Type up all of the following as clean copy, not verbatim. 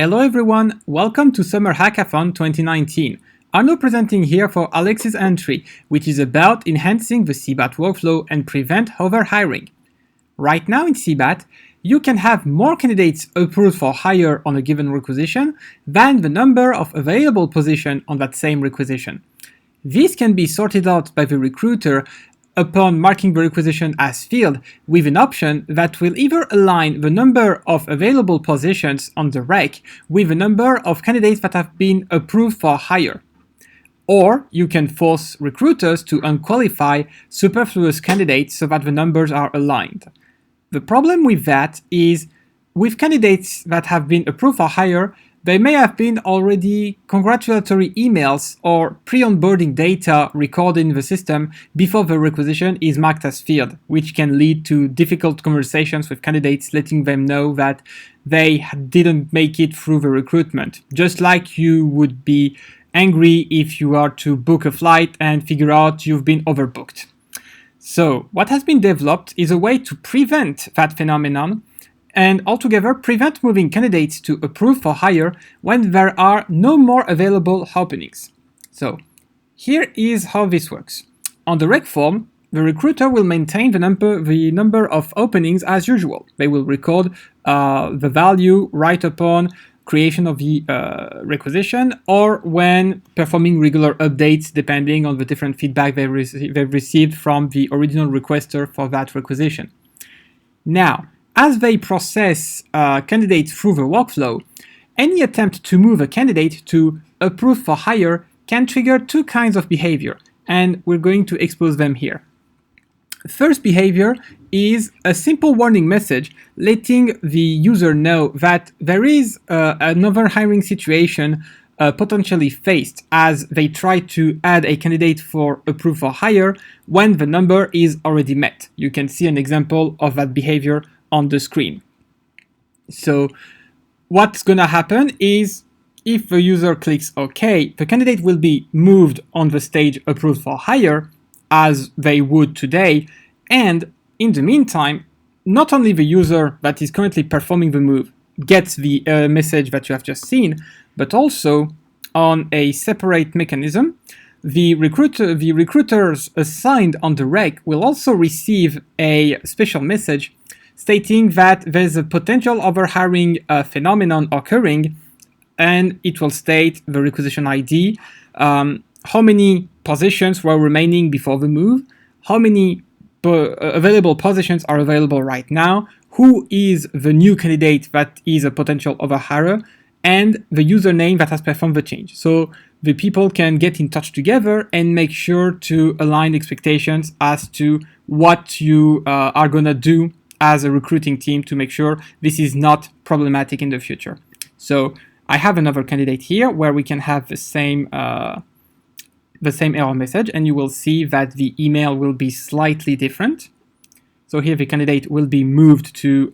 Hello everyone, welcome to Summer Hackathon 2019. Arnaud presenting here for Alex's entry, which is about enhancing the CBAT workflow and prevent overhiring. Right now in CBAT, you can have more candidates approved for hire on a given requisition than the number of available positions on that same requisition. This can be sorted out by the recruiter upon marking the requisition as filled with an option that will either align the number of available positions on the rec with the number of candidates that have been approved for hire. Or you can force recruiters to unqualify superfluous candidates so that the numbers are aligned. The problem with that is with candidates that have been approved for hire, there may have been already congratulatory emails or pre-onboarding data recorded in the system before the requisition is marked as filled, which can lead to difficult conversations with candidates letting them know that they didn't make it through the recruitment. Just like you would be angry if you are to book a flight and figure out you've been overbooked. So what has been developed is a way to prevent that phenomenon and altogether prevent moving candidates to approved for hire when there are no more available openings. So here is how this works. On the rec form, the recruiter will maintain the number of openings as usual. They will record the value right upon creation of the requisition or when performing regular updates depending on the different feedback they've received from the original requester for that requisition. Now, as they process candidates through the workflow, any attempt to move a candidate to approved for hire can trigger two kinds of behavior, and we're going to expose them here. First behavior is a simple warning message letting the user know that there is an overhiring situation potentially faced as they try to add a candidate for approved for hire when the number is already met. You can see an example of that behavior on the screen. So what's going to happen is if the user clicks OK, the candidate will be moved on the stage approved for hire as they would today. And in the meantime, not only the user that is currently performing the move gets the message that you have just seen, but also on a separate mechanism, the recruiters assigned on the rec will also receive a special message stating that there's a potential overhiring phenomenon occurring, and it will state the requisition ID, how many positions were remaining before the move, how many available positions are available right now, who is the new candidate that is a potential overhirer, and the username that has performed the change. So the people can get in touch together and make sure to align expectations as to what you are going to do as a recruiting team to make sure this is not problematic in the future. So I have another candidate here where we can have the same error message, and you will see that the email will be slightly different. So here the candidate will be moved to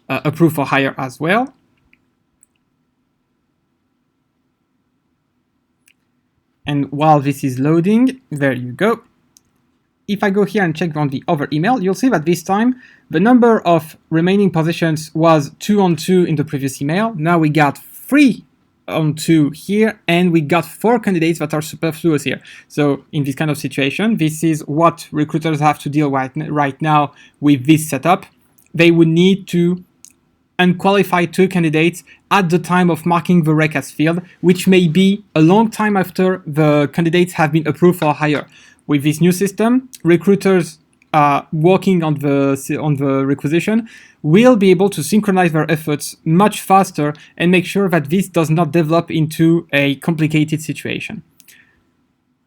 approved for hire as well. And while this is loading, there you go. If I go here and check on the other email, you'll see that this time the number of remaining positions was 2 on 2 in the previous email. Now we got 3 on 2 here, and we got 4 candidates that are superfluous here. So in this kind of situation, this is what recruiters have to deal with right now with this setup. They would need to unqualify 2 candidates at the time of marking the rec as filled, which may be a long time after the candidates have been approved for hire. With this new system, recruiters working on the requisition will be able to synchronize their efforts much faster and make sure that this does not develop into a complicated situation.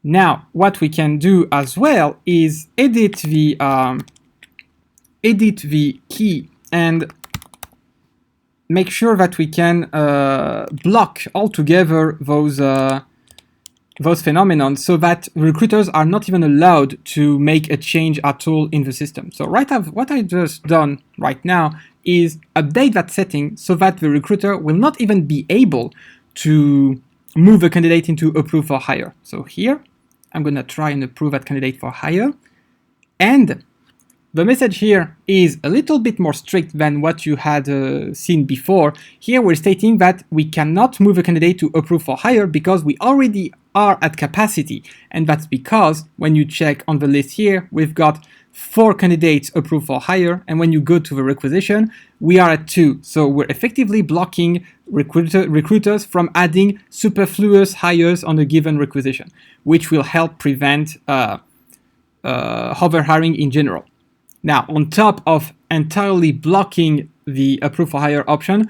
Now, what we can do as well is edit the key and make sure that we can block altogether those phenomena so that recruiters are not even allowed to make a change at all in the system. So what I just done right now is update that setting so that the recruiter will not even be able to move a candidate into approved for hire. So here, I'm going to try and approve that candidate for hire. And The message here is a little bit more strict than what you had seen before. Here we're stating that we cannot move a candidate to approve for hire because we already are at capacity. And that's because when you check on the list here, we've got 4 candidates approved for hire, and when you go to the requisition, we are at 2. So we're effectively blocking recruiters from adding superfluous hires on a given requisition, which will help prevent overhiring in general. Now, on top of entirely blocking the approve for hire option,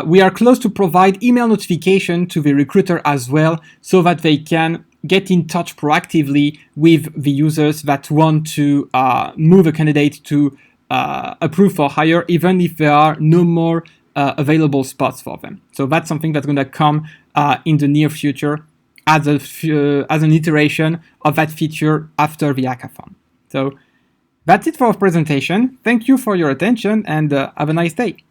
we are close to provide email notification to the recruiter as well, so that they can get in touch proactively with the users that want to move a candidate to approve for hire, even if there are no more available spots for them. So that's something that's going to come in the near future as an iteration of that feature after the hackathon. So that's it for our presentation. Thank you for your attention, and have a nice day.